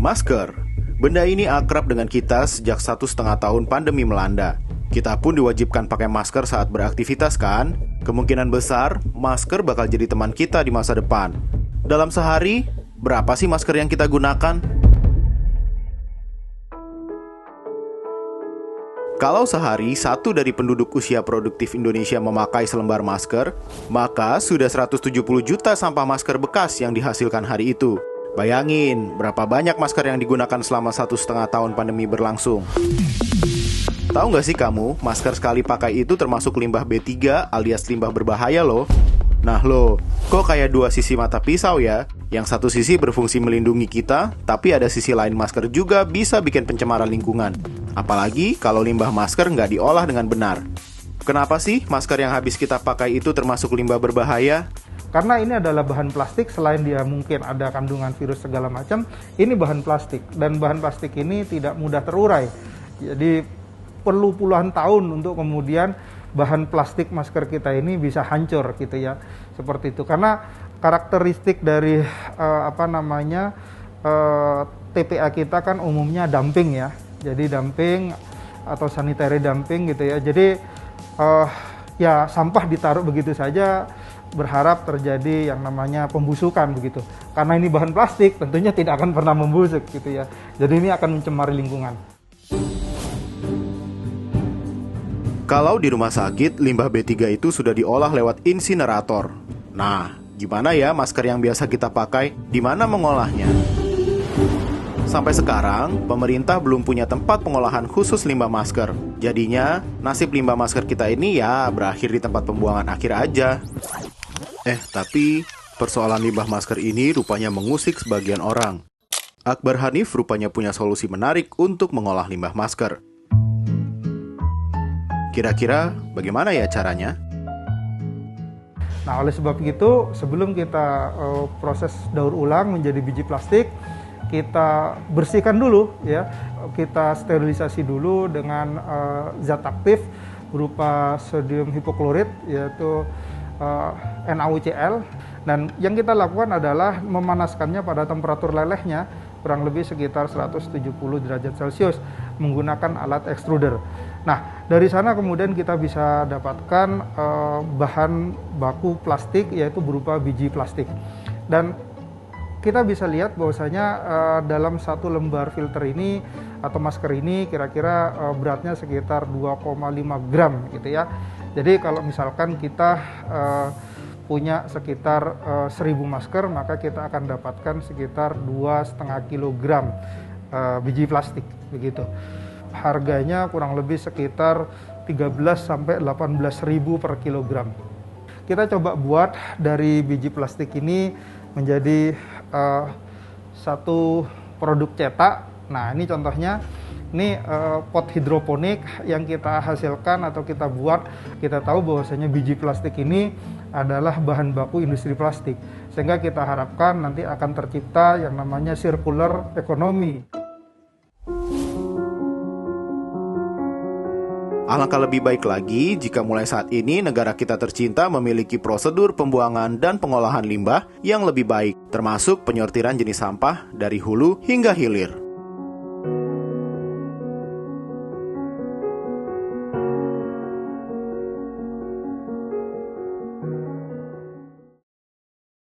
Masker. Benda ini akrab dengan kita sejak 1,5 tahun pandemi melanda. Kita pun diwajibkan pakai masker saat beraktivitas kan? Kemungkinan besar, masker bakal jadi teman kita di masa depan. Dalam sehari, berapa sih masker yang kita gunakan? Kalau sehari, 1 dari penduduk usia produktif Indonesia memakai selembar masker, maka sudah 170 juta sampah masker bekas yang dihasilkan hari itu. Bayangin, berapa banyak masker yang digunakan selama 1,5 tahun pandemi berlangsung. Tahu nggak sih kamu, masker sekali pakai itu termasuk limbah B3 alias limbah berbahaya loh. Nah loh, kok kayak dua sisi mata pisau ya? Yang satu sisi berfungsi melindungi kita, tapi ada sisi lain masker juga bisa bikin pencemaran lingkungan. Apalagi kalau limbah masker nggak diolah dengan benar. Kenapa sih masker yang habis kita pakai itu termasuk limbah berbahaya? Karena ini adalah bahan plastik, selain dia mungkin ada kandungan virus segala macam, ini bahan plastik. Dan bahan plastik ini tidak mudah terurai. Jadi perlu puluhan tahun untuk kemudian bahan plastik masker kita ini bisa hancur gitu ya. Seperti itu. Karena karakteristik dari TPA kita kan umumnya dumping ya. Jadi dumping atau sanitary dumping gitu ya. Jadi ya sampah ditaruh begitu saja, berharap terjadi yang namanya pembusukan begitu. Karena ini bahan plastik, tentunya tidak akan pernah membusuk gitu ya. Jadi ini akan mencemari lingkungan. Kalau di rumah sakit, limbah B3 itu sudah diolah lewat insinerator. Nah, gimana ya masker yang biasa kita pakai? Di mana mengolahnya? Sampai sekarang, pemerintah belum punya tempat pengolahan khusus limbah masker. Jadinya, nasib limbah masker kita ini ya berakhir di tempat pembuangan akhir aja. Tapi persoalan limbah masker ini rupanya mengusik sebagian orang. Akbar Hanif rupanya punya solusi menarik untuk mengolah limbah masker. Kira-kira bagaimana ya caranya? Nah, oleh sebab itu, sebelum kita proses daur ulang menjadi biji plastik, kita bersihkan dulu ya. Kita sterilisasi dulu dengan zat aktif berupa sodium hipoklorit, yaitu NaOCl. Dan yang kita lakukan adalah memanaskannya pada temperatur lelehnya kurang lebih sekitar 170 derajat Celcius menggunakan alat extruder. Nah, dari sana kemudian kita bisa dapatkan bahan baku plastik, yaitu berupa biji plastik. Dan kita bisa lihat bahwasanya dalam satu lembar filter ini atau masker ini kira-kira beratnya sekitar 2,5 gram gitu ya. Jadi kalau misalkan kita punya sekitar 1.000 masker, maka kita akan dapatkan sekitar 2,5 kilogram biji plastik begitu. Harganya kurang lebih sekitar 13 sampai 18.000 per kilogram. Kita coba buat dari biji plastik ini menjadi satu produk cetak. Nah, ini contohnya. Ini pot hidroponik yang kita hasilkan atau kita buat. Kita tahu bahwasanya biji plastik ini adalah bahan baku industri plastik. Sehingga kita harapkan nanti akan tercipta yang namanya circular economy. Alangkah lebih baik lagi jika mulai saat ini negara kita tercinta memiliki prosedur pembuangan dan pengolahan limbah yang lebih baik, termasuk penyortiran jenis sampah dari hulu hingga hilir.